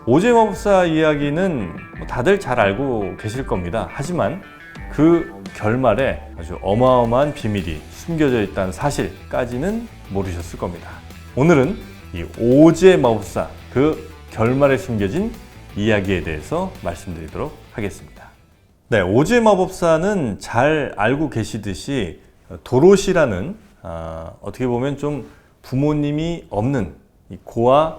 오즈의 마법사 이야기는 다들 잘 알고 계실 겁니다. 하지만 그 결말에 아주 어마어마한 비밀이 숨겨져 있다는 사실까지는 모르셨을 겁니다. 오늘은 이 오즈의 마법사 그 결말에 숨겨진 이야기에 대해서 말씀드리도록 하겠습니다. 네, 오즈의 마법사는 잘 알고 계시듯이 도로시라는 어떻게 보면 좀 부모님이 없는 이 고아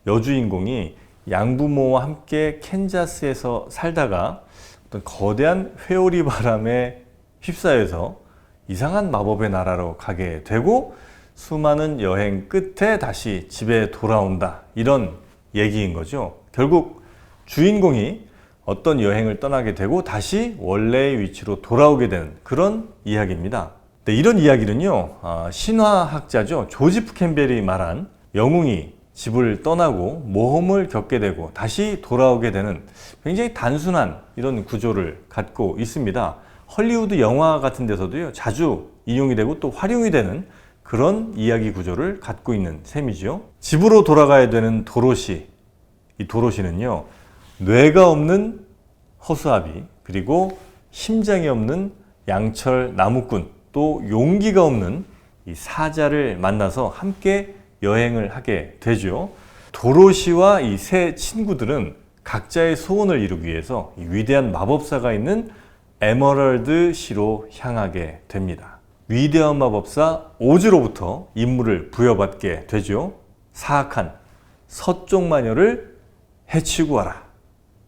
여주인공이 양부모와 함께 캔자스에서 살다가 어떤 거대한 회오리 바람에 휩싸여서 이상한 마법의 나라로 가게 되고 수많은 여행 끝에 다시 집에 돌아온다, 이런 얘기인 거죠. 결국 주인공이 어떤 여행을 떠나게 되고 다시 원래의 위치로 돌아오게 되는 그런 이야기입니다. 네, 이런 이야기는요, 신화학자죠, 조지프 캠벨이 말한 영웅이 집을 떠나고 모험을 겪게 되고 다시 돌아오게 되는 굉장히 단순한 이런 구조를 갖고 있습니다. 헐리우드 영화 같은 데서도요, 자주 이용이 되고 또 활용이 되는 그런 이야기 구조를 갖고 있는 셈이죠. 집으로 돌아가야 되는 도로시, 이 도로시는요, 뇌가 없는 허수아비, 그리고 심장이 없는 양철 나무꾼, 또 용기가 없는 이 사자를 만나서 함께 여행을 하게 되죠. 도로시와 이 세 친구들은 각자의 소원을 이루기 위해서 이 위대한 마법사가 있는 에메랄드 시로 향하게 됩니다. 위대한 마법사 오즈로부터 임무를 부여받게 되죠. 사악한 서쪽 마녀를 해치고 와라.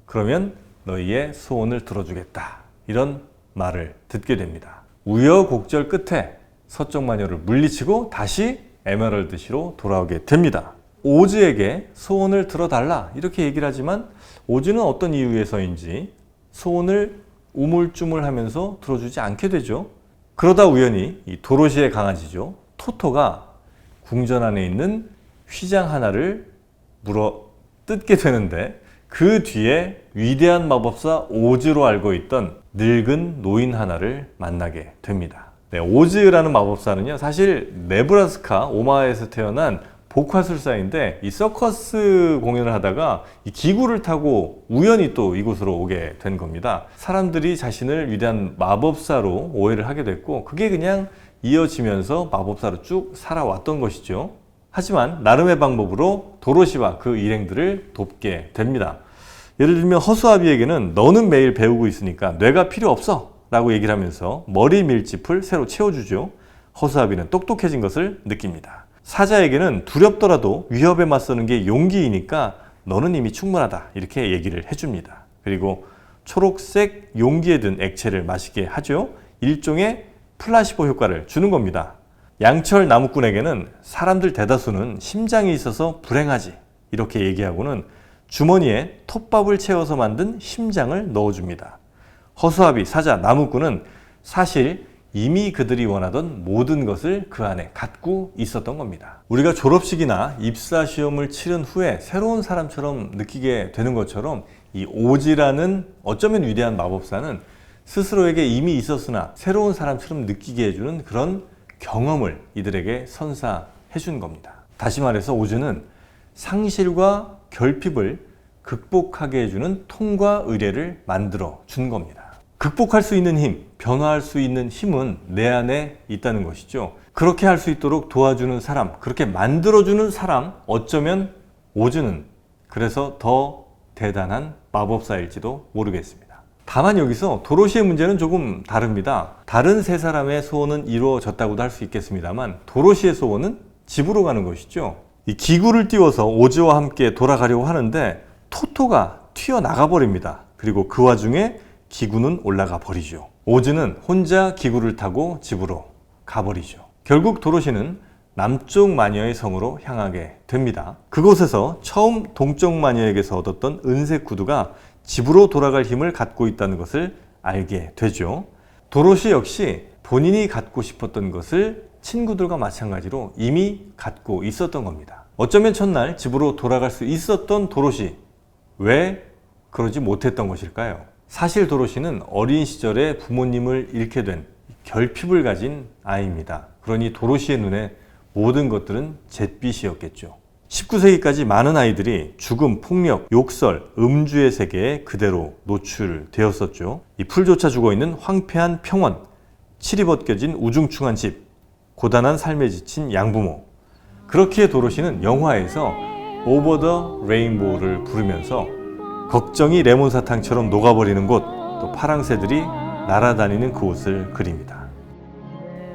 그러면 너희의 소원을 들어주겠다. 이런 말을 듣게 됩니다. 우여곡절 끝에 서쪽 마녀를 물리치고 다시 에메랄드시로 돌아오게 됩니다. 오즈에게 소원을 들어달라, 이렇게 얘기를 하지만 오즈는 어떤 이유에서인지 소원을 우물쭈물하면서 들어주지 않게 되죠. 그러다 우연히 이 도로시의 강아지죠, 토토가 궁전 안에 있는 휘장 하나를 물어 뜯게 되는데 그 뒤에 위대한 마법사 오즈로 알고 있던 늙은 노인 하나를 만나게 됩니다. 네, 오즈라는 마법사는요, 사실 네브라스카 오마하에서 태어난 복화술사인데 이 서커스 공연을 하다가 이 기구를 타고 우연히 또 이곳으로 오게 된 겁니다. 사람들이 자신을 위대한 마법사로 오해를 하게 됐고 그게 그냥 이어지면서 마법사로 쭉 살아왔던 것이죠. 하지만 나름의 방법으로 도로시와 그 일행들을 돕게 됩니다. 예를 들면 허수아비에게는 너는 매일 배우고 있으니까 뇌가 필요 없어 라고 얘기를 하면서 머리 밀집을 새로 채워주죠. 허수아비는 똑똑해진 것을 느낍니다. 사자에게는 두렵더라도 위협에 맞서는 게 용기이니까 너는 이미 충분하다, 이렇게 얘기를 해줍니다. 그리고 초록색 용기에 든 액체를 마시게 하죠. 일종의 플라시보 효과를 주는 겁니다. 양철 나무꾼에게는 사람들 대다수는 심장이 있어서 불행하지, 이렇게 얘기하고는 주머니에 톱밥을 채워서 만든 심장을 넣어줍니다. 허수아비, 사자, 나무꾼은 사실 이미 그들이 원하던 모든 것을 그 안에 갖고 있었던 겁니다. 우리가 졸업식이나 입사 시험을 치른 후에 새로운 사람처럼 느끼게 되는 것처럼 이 오즈라는 어쩌면 위대한 마법사는 스스로에게 이미 있었으나 새로운 사람처럼 느끼게 해주는 그런 경험을 이들에게 선사해 준 겁니다. 다시 말해서 오즈는 상실과 결핍을 극복하게 해주는 통과 의례를 만들어 준 겁니다. 극복할 수 있는 힘, 변화할 수 있는 힘은 내 안에 있다는 것이죠. 그렇게 할 수 있도록 도와주는 사람, 그렇게 만들어주는 사람, 어쩌면 오즈는 그래서 더 대단한 마법사일지도 모르겠습니다. 다만 여기서 도로시의 문제는 조금 다릅니다. 다른 세 사람의 소원은 이루어졌다고도 할 수 있겠습니다만 도로시의 소원은 집으로 가는 것이죠. 이 기구를 띄워서 오즈와 함께 돌아가려고 하는데 토토가 튀어나가 버립니다. 그리고 그 와중에 기구는 올라가 버리죠. 오즈는 혼자 기구를 타고 집으로 가버리죠. 결국 도로시는 남쪽 마녀의 성으로 향하게 됩니다. 그곳에서 처음 동쪽 마녀에게서 얻었던 은색 구두가 집으로 돌아갈 힘을 갖고 있다는 것을 알게 되죠. 도로시 역시 본인이 갖고 싶었던 것을 친구들과 마찬가지로 이미 갖고 있었던 겁니다. 어쩌면 첫날 집으로 돌아갈 수 있었던 도로시, 왜 그러지 못했던 것일까요? 사실 도로시는 어린 시절에 부모님을 잃게 된 결핍을 가진 아이입니다. 그러니 도로시의 눈에 모든 것들은 잿빛이었겠죠. 19세기까지 많은 아이들이 죽음, 폭력, 욕설, 음주의 세계에 그대로 노출되었었죠. 이 풀조차 죽어있는 황폐한 평원, 칠이 벗겨진 우중충한 집, 고단한 삶에 지친 양부모. 그렇기에 도로시는 영화에서 오버 더 레인보우를 부르면서 걱정이 레몬사탕처럼 녹아버리는 곳, 또 파랑새들이 날아다니는 그곳을 그립니다.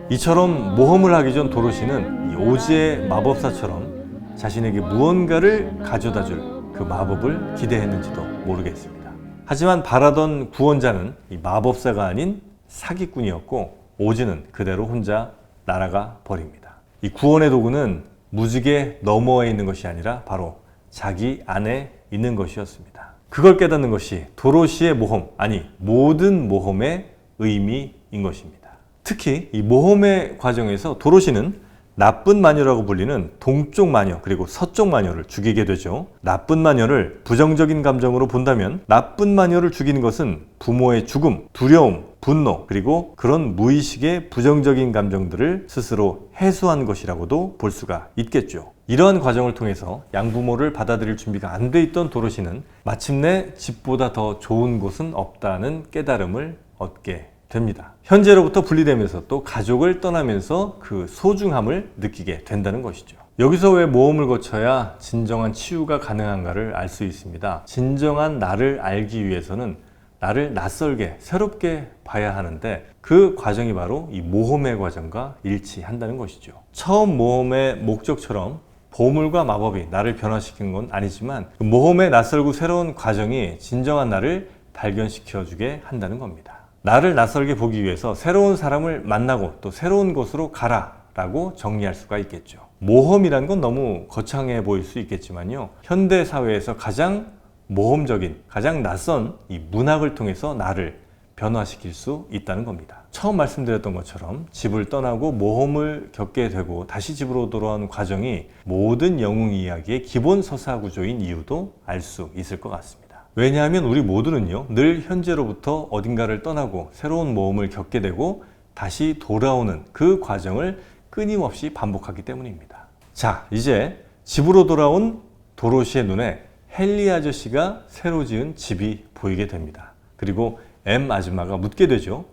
이처럼 모험을 하기 전 도로시는 이 오즈의 마법사처럼 자신에게 무언가를 가져다줄 그 마법을 기대했는지도 모르겠습니다. 하지만 바라던 구원자는 이 마법사가 아닌 사기꾼이었고 오즈는 그대로 혼자 날아가 버립니다. 이 구원의 도구는 무지개 너머에 있는 것이 아니라 바로 자기 안에 있는 것이었습니다. 그걸 깨닫는 것이 도로시의 모험, 아니 모든 모험의 의미인 것입니다. 특히 이 모험의 과정에서 도로시는 나쁜 마녀라고 불리는 동쪽 마녀 그리고 서쪽 마녀를 죽이게 되죠. 나쁜 마녀를 부정적인 감정으로 본다면 나쁜 마녀를 죽이는 것은 부모의 죽음, 두려움, 분노 그리고 그런 무의식의 부정적인 감정들을 스스로 해소한 것이라고도 볼 수가 있겠죠. 이러한 과정을 통해서 양부모를 받아들일 준비가 안 돼 있던 도로시는 마침내 집보다 더 좋은 곳은 없다는 깨달음을 얻게 됩니다. 현재로부터 분리되면서 또 가족을 떠나면서 그 소중함을 느끼게 된다는 것이죠. 여기서 왜 모험을 거쳐야 진정한 치유가 가능한가를 알 수 있습니다. 진정한 나를 알기 위해서는 나를 낯설게 새롭게 봐야 하는데 그 과정이 바로 이 모험의 과정과 일치한다는 것이죠. 처음 모험의 목적처럼 보물과 마법이 나를 변화시킨 건 아니지만 그 모험의 낯설고 새로운 과정이 진정한 나를 발견시켜주게 한다는 겁니다. 나를 낯설게 보기 위해서 새로운 사람을 만나고 또 새로운 곳으로 가라라고 정리할 수가 있겠죠. 모험이란 건 너무 거창해 보일 수 있겠지만요. 현대 사회에서 가장 모험적인, 가장 낯선 이 문학을 통해서 나를 변화시킬 수 있다는 겁니다. 처음 말씀드렸던 것처럼 집을 떠나고 모험을 겪게 되고 다시 집으로 돌아오는 과정이 모든 영웅 이야기의 기본 서사 구조인 이유도 알 수 있을 것 같습니다. 왜냐하면 우리 모두는요, 늘 현재로부터 어딘가를 떠나고 새로운 모험을 겪게 되고 다시 돌아오는 그 과정을 끊임없이 반복하기 때문입니다. 자, 이제 집으로 돌아온 도로시의 눈에 헨리 아저씨가 새로 지은 집이 보이게 됩니다. 그리고 M 아줌마가 묻게 되죠.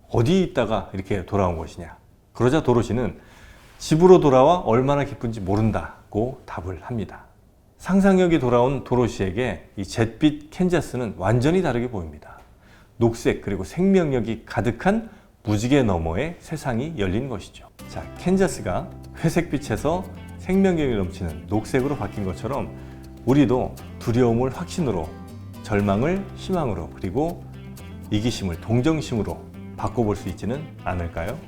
어디 있다가 이렇게 돌아온 것이냐. 그러자 도로시는 집으로 돌아와 얼마나 기쁜지 모른다고 답을 합니다. 상상력이 돌아온 도로시에게 이 잿빛 캔자스는 완전히 다르게 보입니다. 녹색 그리고 생명력이 가득한 무지개 너머의 세상이 열린 것이죠. 자, 캔자스가 회색빛에서 생명력이 넘치는 녹색으로 바뀐 것처럼 우리도 두려움을 확신으로, 절망을 희망으로, 그리고 이기심을 동정심으로 바꿔볼 수 있지는 않을까요?